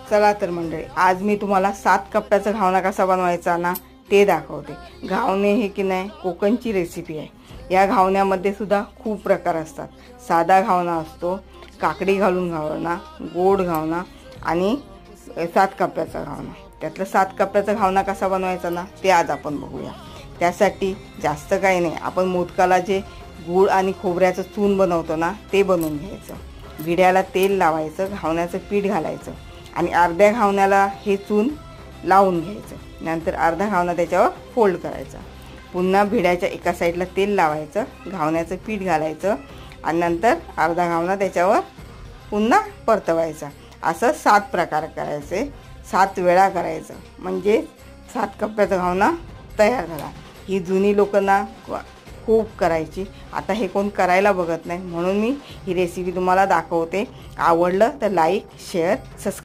चला तर मंडळी, आज मी तुम्हाला 7 कप्प्याचा घावना कसा बनवायचा ना ते दाखवते। घावणे हे की नाही कोकणची रेसिपी आहे। या घावण्यामध्ये सुद्धा खूप प्रकार असतात। साधा घावना असतो, काकडी घालून घावना, गोड घावना आणि 7 कप्प्याचा घावना। त्यातला 7 कप्प्याचा घावना कसा बनवायचा ना ते आज आपण बघूया। त्यासाठी जास्त काही नाही, आपण मोदकाला जे गूळ आणि खोबऱ्याचं चून बनवतो ना ते बनवून घ्यायचं। भिड्याला तेल लावायचं, घावण्याचं पीठ घालायचं आणि अर्ध्या घावण्याला हे चून लावून घ्यायचं। नंतर अर्धा घावना त्याच्यावर फोल्ड करायचा। पुन्हा भिड्याच्या एका साईडला तेल लावायचं, घावण्याचं पीठ घालायचं आणि नंतर अर्धा घावना त्याच्यावर पुन्हा परतवायचा। असं 7 प्रकार करायचे, 7 वेळा करायचं, म्हणजे 7 कप्प्याचा घावना तयार झाला। ही जुनी लोकांना खूप करायची, आता हे कोण करायला बघत नाही, म्हणून मी ही रेसिपी तुम्हाला दाखवते। आवडलं तर लाईक, शेअर, सबस्क्राईब